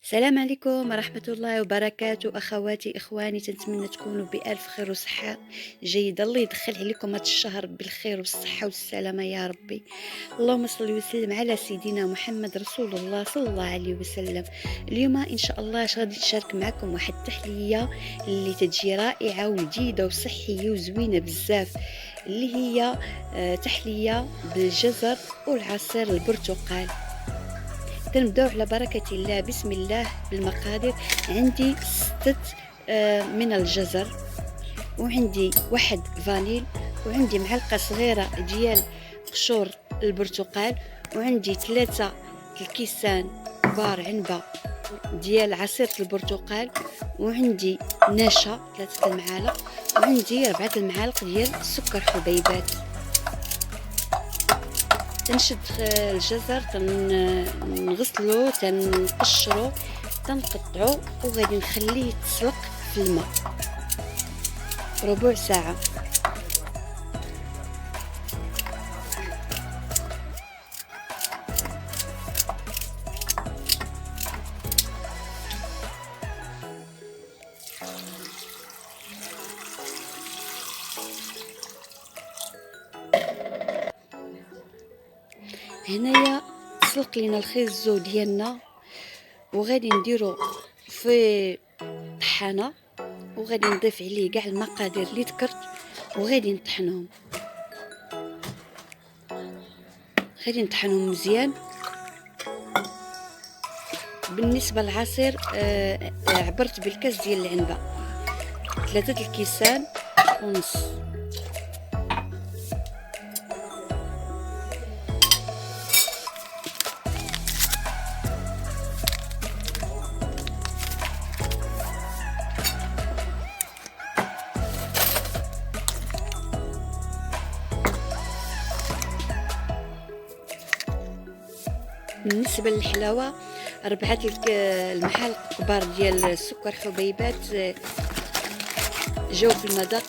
السلام عليكم ورحمة الله وبركاته، أخواتي إخواني، تنتمنى تكونوا بألف خير وصحة جيدة. الله يدخل عليكم هذا الشهر بالخير والصحة والسلامة يا ربي. اللهم صل وسلم على سيدنا محمد رسول الله صلى الله عليه وسلم. اليوم إن شاء الله غادي نشارك معكم واحد التحلية اللي تجي رائعة وجديدة وصحية وزوينة بزاف، اللي هي تحلية بالجزر والعصير البرتقال. تنبداو على بركة الله. بسم الله. بالمقادير: عندي 6 من الجزر، وعندي 1 فانيل، وعندي معلقة صغيرة ديال قشور البرتقال، وعندي 3 الكيسان كبار عنبة ديال عصير البرتقال، وعندي نشا 3 المعالق، وعندي 4 المعالق ديال السكر حبيبات. تنشد الجزر، تنغسلو، تنقشرو، تنقطعو، وغادي نخليه يتسلق في الماء ربع ساعة. هنايا تسلق لينا الخيزو ديالنا، وغادي نديرو في طحانة، وغادي نضيف عليه كاع المقادير اللي ذكرت، وغادي نطحنهم. غادي نطحنهم مزيان. بالنسبة للعصير عبرت بالكاس ديال العنبة 3 الكيسان ونص. بالنسبة للحلاوة 4 المعالق كبار ديال السكر حبيبات جاو في المذاق.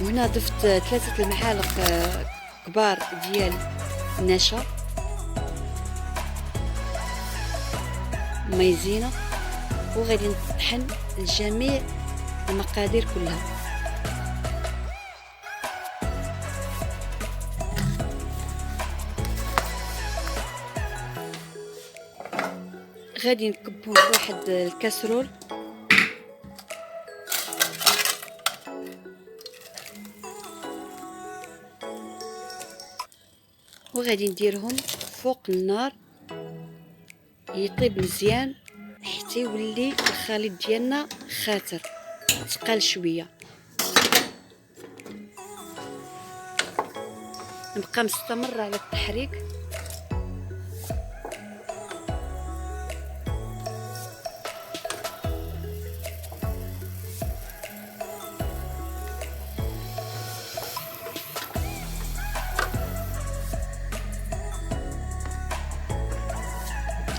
وهنا ضفت 3 المعالق كبار ديال النشا مايزينا، وغادي نطحن الجميع المقادير كلها. غادي نكبو في واحد الكاسرول، وغادي نديرهم فوق النار يطيب مزيان حتى يولي الخليط ديالنا خاتر ثقال شويه. نبقى مستمره على التحريك.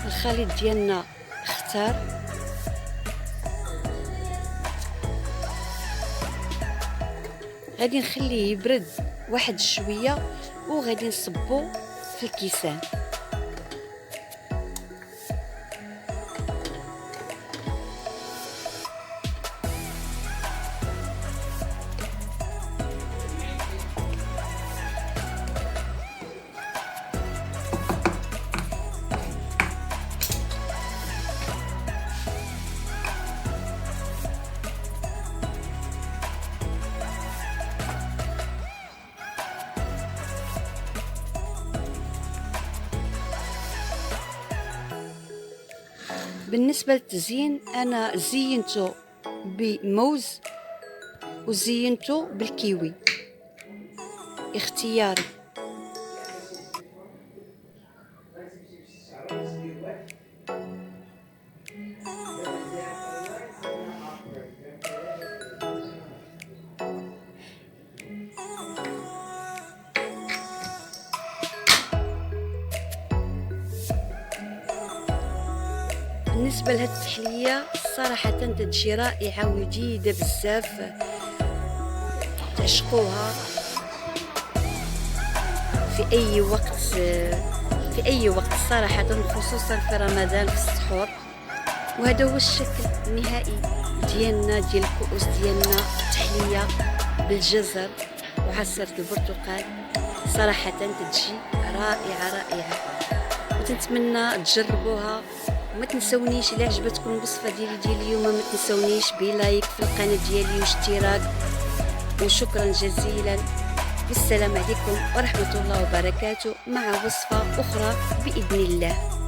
الخليط ديالنا اختار. غادي نخليه يبرد واحد شويه، وغادي نصبو في الكيسان. بالنسبة للتزيين أنا زينته بموز وزينته بالكيوي، اختياري. بالنسبة لهاد التحلية صراحة تجي رائعة وجيدة بزاف، تعشقوها. في أي وقت، في أي وقت صراحة، خصوصا في رمضان في السحور. وهذا هو الشكل النهائي ديالنا، ديال الكؤوس ديالنا، تحلية بالجزر وعصير البرتقال. صراحة تتجي رائعة رائعة، وتنتمنى تجربوها. وما تنسونيش الا عجبتكم الوصفة ديال اليوم، ما تنسونيش بلايك في القناة ديالي واشتراك. وشكرا جزيلا، والسلام عليكم ورحمة الله وبركاته، مع وصفة أخرى بإذن الله.